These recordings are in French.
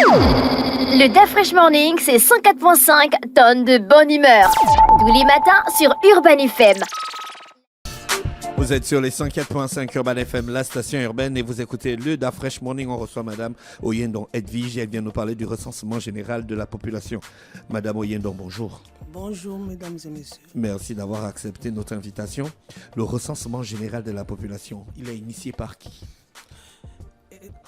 Le DAF Fresh Morning, c'est 104.5 tonnes de bonne humeur. Tous les matins sur Urban FM. Vous êtes sur les 104.5 Urban FM, la station urbaine, et vous écoutez le DAF Fresh Morning. On reçoit Madame Oyendon Edwige. Elle vient nous parler du recensement général de la population. Madame Oyendon, bonjour. Bonjour, mesdames et messieurs. Merci d'avoir accepté notre invitation. Le recensement général de la population, il est initié par qui?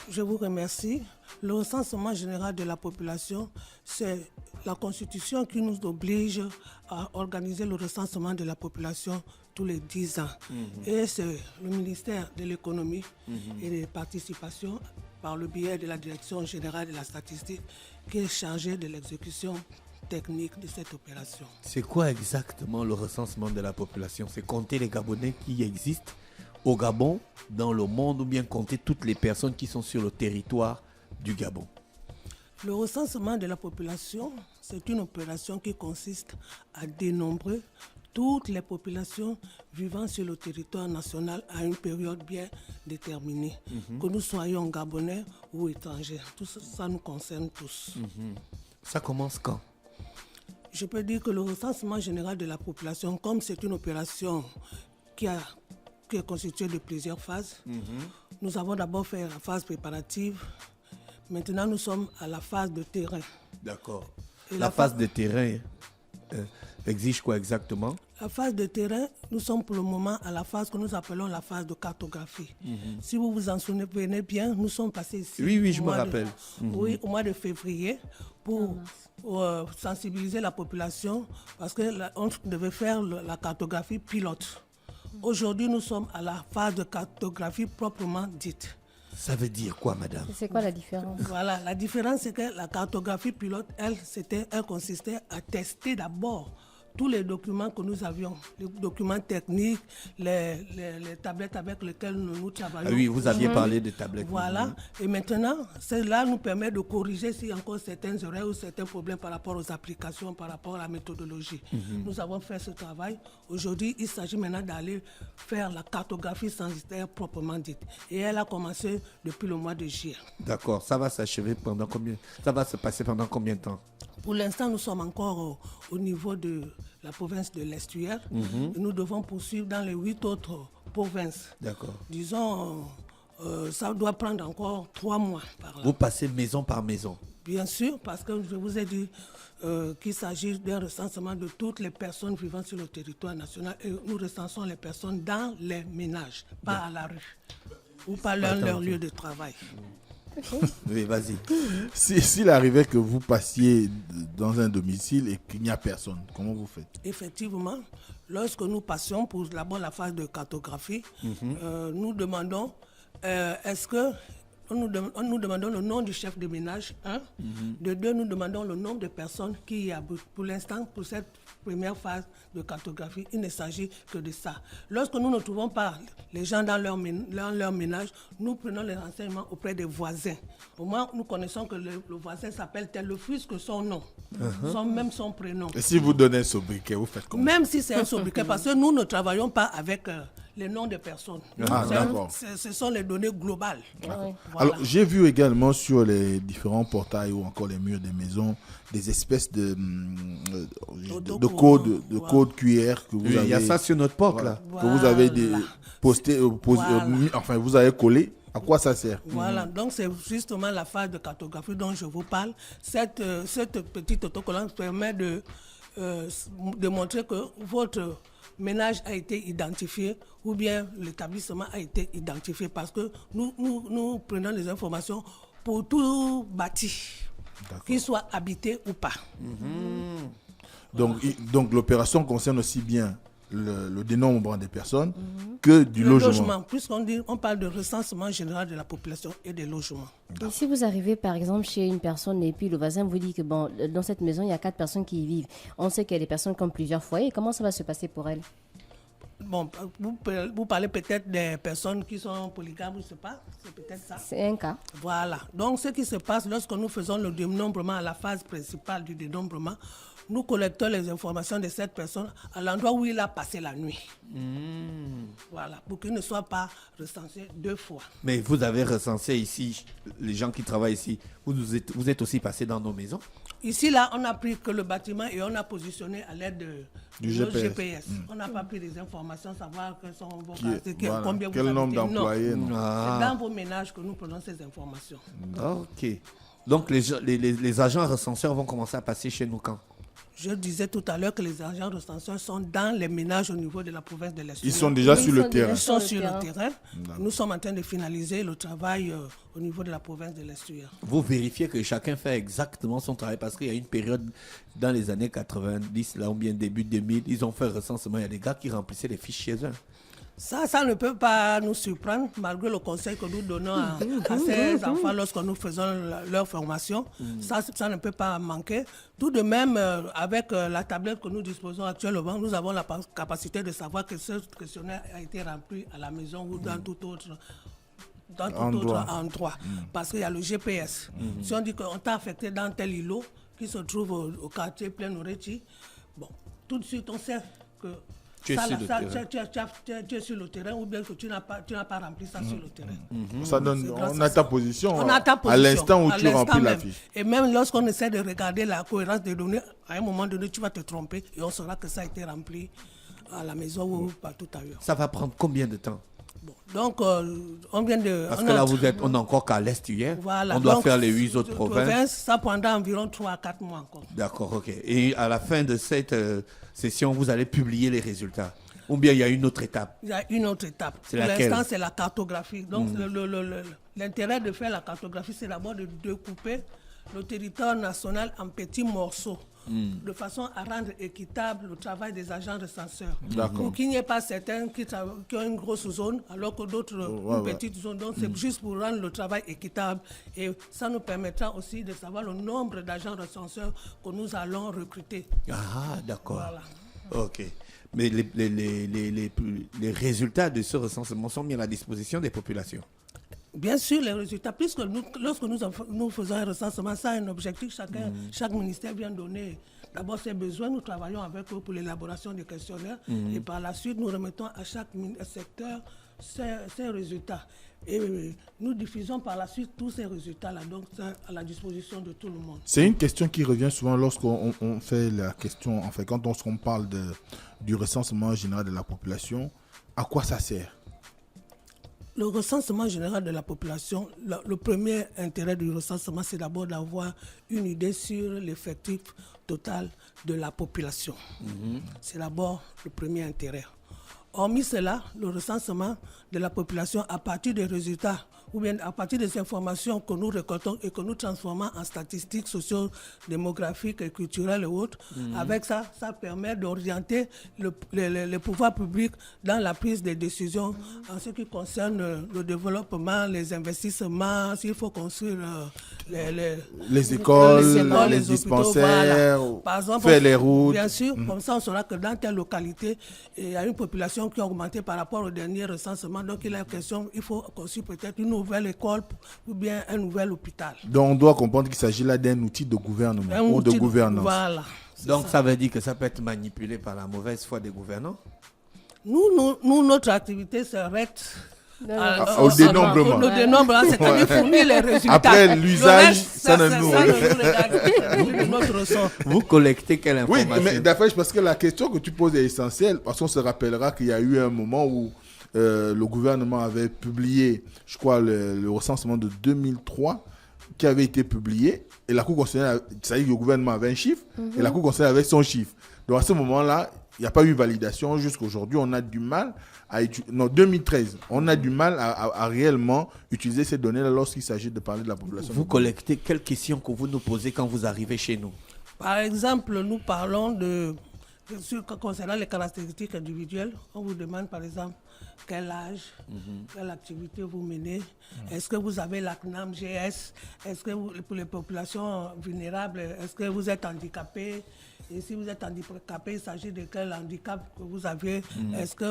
Je vous remercie. Le recensement général de la population, c'est la Constitution qui nous oblige à organiser le recensement de la population tous les 10 ans. Et c'est le ministère de l'économie et des participations, par le biais de la Direction générale de la statistique, qui est chargé de l'exécution technique de cette opération. C'est quoi exactement le recensement de la population? C'est compter les Gabonais qui existent au Gabon, dans le monde, ou bien compter toutes les personnes qui sont sur le territoire du Gabon? Le recensement de la population, c'est une opération qui consiste à dénombrer toutes les populations vivant sur le territoire national à une période bien déterminée. Que nous soyons Gabonais ou étrangers, tout ça nous concerne tous. Ça commence quand? Je peux dire que le recensement général de la population, comme c'est une opération qui est constituée de plusieurs phases, nous avons d'abord fait la phase préparative. Maintenant, nous sommes à la phase de terrain. D'accord. Et La phase de terrain exige quoi exactement? La phase de terrain, nous sommes pour le moment à la phase que nous appelons la phase de cartographie. Si vous vous en souvenez bien, nous sommes passés ici. Oui, je me rappelle. Oui, au mois de février, pour sensibiliser la population, parce qu'on devait faire la cartographie pilote. Aujourd'hui, nous sommes à la phase de cartographie proprement dite. Ça veut dire quoi, madame? C'est quoi la différence? Voilà, la différence, c'est que la cartographie pilote, elle consistait à tester d'abord tous les documents que nous avions, les documents techniques, les tablettes avec lesquelles nous travaillons. Ah oui, vous aviez parlé de tablettes. Voilà, et maintenant, cela nous permet de corriger s'il y a encore certaines erreurs ou certains problèmes par rapport aux applications, par rapport à la méthodologie. Nous avons fait ce travail. Aujourd'hui, il s'agit maintenant d'aller faire la cartographie censitaire proprement dite. Et elle a commencé depuis le mois de juillet. D'accord, ça va s'achever pendant combien? Ça va se passer pendant combien de temps? Pour l'instant, nous sommes encore au niveau de la province de l'Estuaire. Et nous devons poursuivre dans les 8 autres provinces. D'accord. Disons, ça doit prendre encore 3 mois par là. Vous passez maison par maison? Bien sûr, parce que je vous ai dit qu'il s'agit d'un recensement de toutes les personnes vivant sur le territoire national. Et nous recensons les personnes dans les ménages, pas à la rue, ou pas leur lieu de travail. Oui, vas-y. S'il arrivait que vous passiez dans un domicile et qu'il n'y a personne, comment vous faites? Effectivement, lorsque nous passions pour d'abord la phase de cartographie, nous demandons nous demandons le nom du chef de ménage, De deux, nous demandons le nombre de personnes qui y habitent. Pour l'instant, pour cette première phase de cartographie, il ne s'agit que de ça. Lorsque nous ne trouvons pas les gens dans leur ménage, nous prenons les renseignements auprès des voisins. Au moins, nous connaissons que le voisin s'appelle tel, le fils que son nom, même son prénom. Et si vous donnez un sobriquet, vous faites comment? Même si c'est un sobriquet, parce que nous ne travaillons pas avec les noms des personnes. D'accord. Ce sont les données globales. Ouais. Voilà. Alors, j'ai vu également sur les différents portails ou encore les murs des maisons des espèces de codes QR que vous Oui, avez. il y a ça sur notre porte, là. Que vous avez posté, enfin, vous avez collé. À quoi ça sert? Voilà, donc c'est justement la phase de cartographie dont je vous parle. Cette petite autocollante permet de montrer que votre ménage a été identifié ou bien l'établissement a été identifié, parce que nous prenons les informations pour tout bâti, qu'il soit habité ou pas. Donc l'opération concerne aussi bien le dénombrement des personnes que du logement. Puisqu'on parle de recensement général de la population et des logements. Et si vous arrivez par exemple chez une personne et puis le voisin vous dit que bon, dans cette maison il y a 4 personnes qui y vivent, on sait qu'il y a des personnes qui ont plusieurs foyers, comment ça va se passer pour elles? Bon, vous parlez peut-être des personnes qui sont polygames, je ne sais pas, c'est peut-être ça. C'est un cas. Voilà. Donc, ce qui se passe lorsque nous faisons le dénombrement à la phase principale du dénombrement, nous collectons les informations de cette personne à l'endroit où il a passé la nuit. Voilà, pour qu'il ne soit pas recensé 2 fois. Mais vous avez recensé ici, les gens qui travaillent ici, vous êtes aussi passé dans nos maisons? Ici, là, on n'a pris que le bâtiment et on a positionné à l'aide Du nos GPS. On n'a pas pris des informations, savoir quels sont vos Qui est- quartiers, voilà. combien vous Quel nombre habitez. Non. d'employés, non. C'est dans vos ménages que nous prenons ces informations. Ok. Donc les agents recenseurs vont commencer à passer chez nous quand? Je disais tout à l'heure que les agents recenseurs sont dans les ménages au niveau de la province de l'Est. Ils sont déjà Oui, sur ils le sont terrain. Ils déjà sont sur sur le le terrain. Nous sommes en train de finaliser le travail au niveau de la province de l'Est. Vous vérifiez que chacun fait exactement son travail parce qu'il y a une période dans les années 90, là ou bien début 2000, ils ont fait un recensement. Il y a des gars qui remplissaient les fiches chez eux. Ça ne peut pas nous surprendre, malgré le conseil que nous donnons à ces enfants lorsque nous faisons leur formation. Ça ne peut pas manquer. Tout de même, avec la tablette que nous disposons actuellement, nous avons la capacité de savoir que ce questionnaire a été rempli à la maison ou dans tout autre endroit. Parce qu'il y a le GPS. Si on dit qu'on t'a affecté dans tel îlot qui se trouve au quartier Plein Orechi, bon, tout de suite on sait que Tu es sur le terrain. tu es sur le terrain ou bien que tu n'as pas rempli ça sur le terrain. Ça donne, C'est grâce on à a ça. ta position, On a ta à position, l'instant où à tu l'instant remplis la même. fiche. Et même lorsqu'on essaie de regarder la cohérence des données, à un moment donné, tu vas te tromper et on saura que ça a été rempli à la maison ou partout ailleurs. Ça va prendre combien de temps? Bon, donc, on vient de... Parce que là, on n'est encore qu'à l'Est hier. Voilà. On doit Donc, faire les 8 autres provinces. Ça prendra environ 3 à 4 mois encore. D'accord, ok. Et à la fin de cette session, vous allez publier les résultats. Ou bien il y a une autre étape? Il y a une autre étape. C'est Pour laquelle? l'instant, c'est la cartographie. Donc, l'intérêt de faire la cartographie, c'est d'abord de découper le territoire national en petits morceaux, de façon à rendre équitable le travail des agents recenseurs. Pour qu'il n'y ait pas certains qui ont une grosse zone, alors que d'autres une petite zone. Donc, c'est juste pour rendre le travail équitable. Et ça nous permettra aussi de savoir le nombre d'agents recenseurs que nous allons recruter. Ah, d'accord. Voilà. Ok. Mais les résultats de ce recensement sont mis à la disposition des populations. Bien sûr, les résultats, puisque lorsque nous faisons un recensement, ça a un objectif, chaque ministère vient donner d'abord ses besoins, nous travaillons avec eux pour l'élaboration des questionnaires et par la suite nous remettons à chaque secteur ces résultats. Et nous diffusons par la suite tous ces résultats-là, donc c'est à la disposition de tout le monde. C'est une question qui revient souvent lorsqu'on fait la question, en fait, quand on parle du recensement général de la population, à quoi ça sert? Le recensement général de la population, le premier intérêt du recensement, c'est d'abord d'avoir une idée sur l'effectif total de la population. C'est d'abord le premier intérêt. Hormis cela, le recensement de la population à partir des résultats ou bien à partir des informations que nous récoltons et que nous transformons en statistiques socio-démographiques et culturelles et autres, avec ça, ça permet d'orienter les pouvoirs publics dans la prise de décisions en ce qui concerne le développement, les investissements, s'il faut construire Les écoles, les hôpitaux, dispensaires, voilà. Par exemple, faire les routes. Bien sûr, comme ça on saura que dans telle localité, il y a une population qui a augmenté par rapport au dernier recensement. Donc il faut construire peut-être une nouvelle école ou bien un nouvel hôpital. Donc on doit comprendre qu'il s'agit là d'un outil de gouvernement ou de gouvernance. Voilà. Donc ça veut dire que ça peut être manipulé par la mauvaise foi des gouvernants? Nous, notre activité s'arrête Au dénombrement. Au dénombrement, c'est-à-dire fournir les résultats. Après l'usage, Le reste, ça ne nous regarde. De notre ressort. Vous collectez quelle Oui, information? mais d'affaire, parce que la question que tu poses est essentielle, parce qu'on se rappellera qu'il y a eu un moment où le gouvernement avait publié, je crois, le recensement de 2003 qui avait été publié, et la Cour constitutionnelle, ça veut dire que le gouvernement avait un chiffre, et la Cour constitutionnelle avait son chiffre. Donc à ce moment-là, il n'y a pas eu validation. Jusqu'aujourd'hui, on a du mal à utiliser. Non, 2013, on a du mal à réellement utiliser ces données-là lorsqu'il s'agit de parler de la population. Vous collectez quelles questions que vous nous posez quand vous arrivez chez nous? Par exemple, nous parlons concernant les caractéristiques individuelles. On vous demande, par exemple, quel âge, quelle activité vous menez, est-ce que vous avez la CNAM GS, est-ce que pour les populations vulnérables, est-ce que vous êtes handicapé, et si vous êtes handicapé, il s'agit de quel handicap que vous avez, est-ce que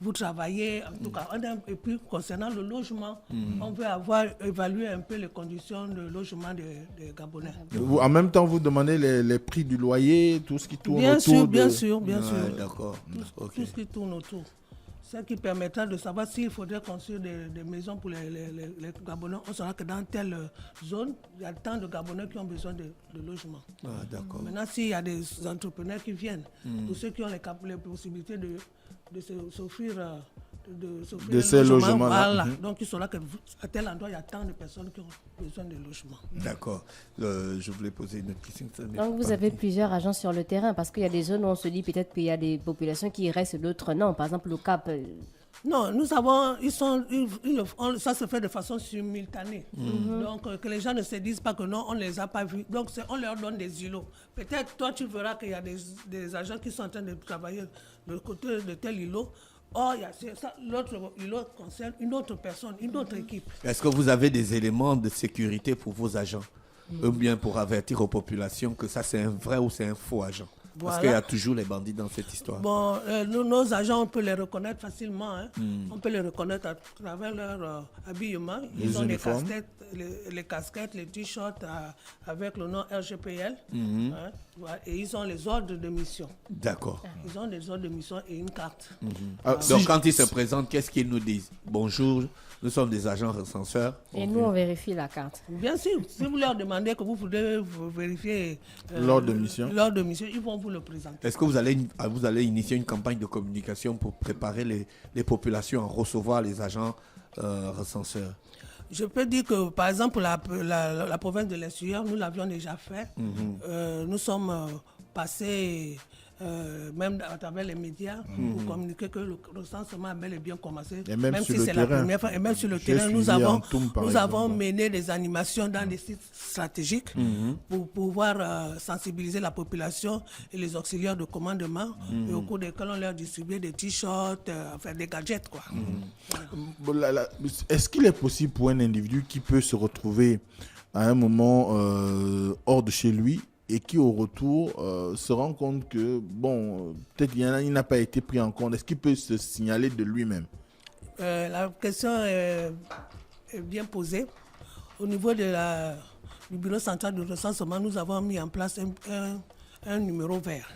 vous travaillez, en tout cas. Et puis, concernant le logement, on veut évaluer un peu les conditions de logement des Gabonais. En même temps, vous demandez les prix du loyer, tout ce qui tourne Bien autour sûr, de... bien sûr. D'accord. Ok. Tout ce qui tourne autour. Ce qui permettra de savoir s'il faudrait construire des maisons pour les Gabonais. On saura que dans telle zone, il y a tant de Gabonais qui ont besoin de logement. D'accord. Maintenant, s'il y a des entrepreneurs qui viennent, pour ceux qui ont les possibilités de s'offrir de ces logements, voilà. Donc, il saura qu'à tel endroit, il y a tant de personnes qui ont besoin de logement. D'accord. Je voulais poser une autre question. Donc, vous avez plusieurs agents sur le terrain parce qu'il y a des zones où on se dit peut-être qu'il y a des populations qui restent, d'autres non. Par exemple, le Cap. Non, nous avons, ça se fait de façon simultanée. Donc, que les gens ne se disent pas que non, on ne les a pas vus. Donc, on leur donne des îlots. Peut-être, toi, tu verras qu'il y a des agents qui sont en train de travailler de côté de tel îlot. Or, l'autre îlot concerne une autre personne, une autre équipe. Est-ce que vous avez des éléments de sécurité pour vos agents ou bien pour avertir aux populations que ça, c'est un vrai ou c'est un faux agent? Parce qu'il y a toujours les bandits dans cette histoire. Bon, nos agents, on peut les reconnaître facilement. Hein. On peut les reconnaître à travers leur habillement. Ils ont les casquettes, les t-shirts avec le nom RGPL. Hein. Et ils ont les ordres de mission. D'accord. Ils ont des ordres de mission et une carte. Donc, quand ils se présentent, qu'est-ce qu'ils nous disent? Bonjour, nous sommes des agents recenseurs. Et nous, on vérifie la carte. Bien sûr. Si vous leur demandez que vous voulez vérifier l'ordre de mission, ils vont vous le présenter. Est-ce que vous allez initier une campagne de communication pour préparer les populations à recevoir les agents recenseurs? Je peux dire que, par exemple, la province de l'Insuire, nous l'avions déjà fait. Nous sommes passés, même à travers les médias, pour communiquer que le recensement a bel et bien commencé. Et même si c'est la première fois. Et même sur le terrain, nous avons mené des animations dans des sites stratégiques pour pouvoir sensibiliser la population et les auxiliaires de commandement, et au cours desquels on leur distribuait des t-shirts, des gadgets, quoi. Est-ce qu'il est possible pour un individu qui peut se retrouver à un moment hors de chez lui et qui au retour se rend compte que, bon, peut-être il n'a pas été pris en compte, est-ce qu'il peut se signaler de lui-même? La question est bien posée. Au niveau du bureau central de recensement, nous avons mis en place un numéro vert.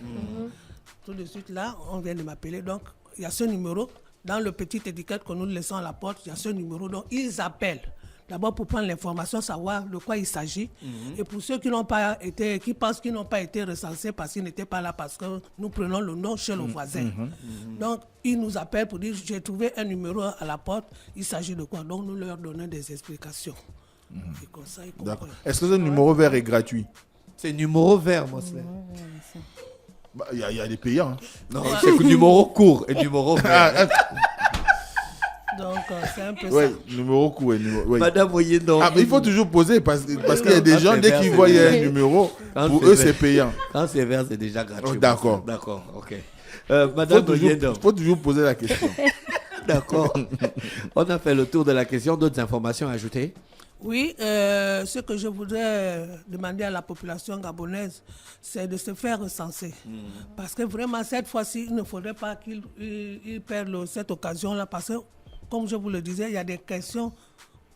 Tout de suite là, on vient de m'appeler, donc il y a ce numéro. Dans le petit étiquette que nous laissons à la porte, il y a ce numéro, donc ils appellent. D'abord pour prendre l'information, savoir de quoi il s'agit. Et pour ceux qui pensent qu'ils n'ont pas été recensés parce qu'ils n'étaient pas là, parce que nous prenons le nom chez le voisin. Donc, ils nous appellent pour dire, j'ai trouvé un numéro à la porte, il s'agit de quoi? Donc, nous leur donnons des explications. Et comme ça, ils comprennent. D'accord. Est-ce que ce numéro vert est gratuit? C'est numéro vert, Mosley. Il y a des payants. Hein. Non, c'est numéro court et numéro vert. Donc, c'est un peu Oui, ça. numéro court et numéro... Oui. Madame Oyendo. Mais il faut toujours poser parce qu'il y a des gens, dès qu'ils voient un numéro, pour eux, c'est payant. Quand c'est vert, c'est déjà gratuit. D'accord. D'accord, ok. Madame Oyendo. Il faut toujours poser la question. D'accord. On a fait le tour de la question. D'autres informations à ajouter? Oui, ce que je voudrais demander à la population gabonaise, c'est de se faire recenser. Parce que vraiment, cette fois-ci, il ne faudrait pas qu'ils perdent cette occasion-là. Parce que, comme je vous le disais, il y a des questions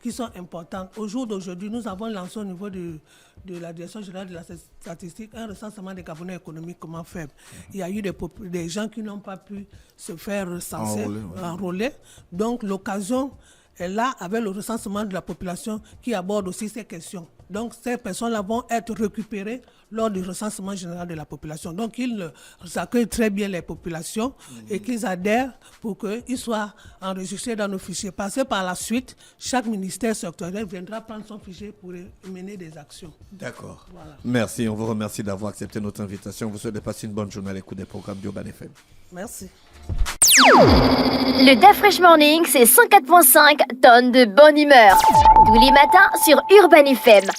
qui sont importantes. Au jour d'aujourd'hui, nous avons lancé au niveau de la Direction générale de la statistique un recensement des Gabonais économiquement faibles. Il y a eu des gens qui n'ont pas pu se faire recenser, enrôler. Donc, l'occasion est là avec le recensement de la population qui aborde aussi ces questions. Donc, ces personnes-là vont être récupérées lors du recensement général de la population. Donc, ils accueillent très bien les populations et qu'ils adhèrent pour qu'ils soient enregistrés dans nos fichiers. Parce que par la suite, chaque ministère sectoriel viendra prendre son fichier pour mener des actions. D'accord. Voilà. Merci. On vous remercie d'avoir accepté notre invitation. Vous souhaitez passer une bonne journée à l'écoute des programmes d'Urban FM. Merci. Le DaFresh Morning, c'est 104.5 tonnes de bonne humeur. Tous les matins sur Urban FM.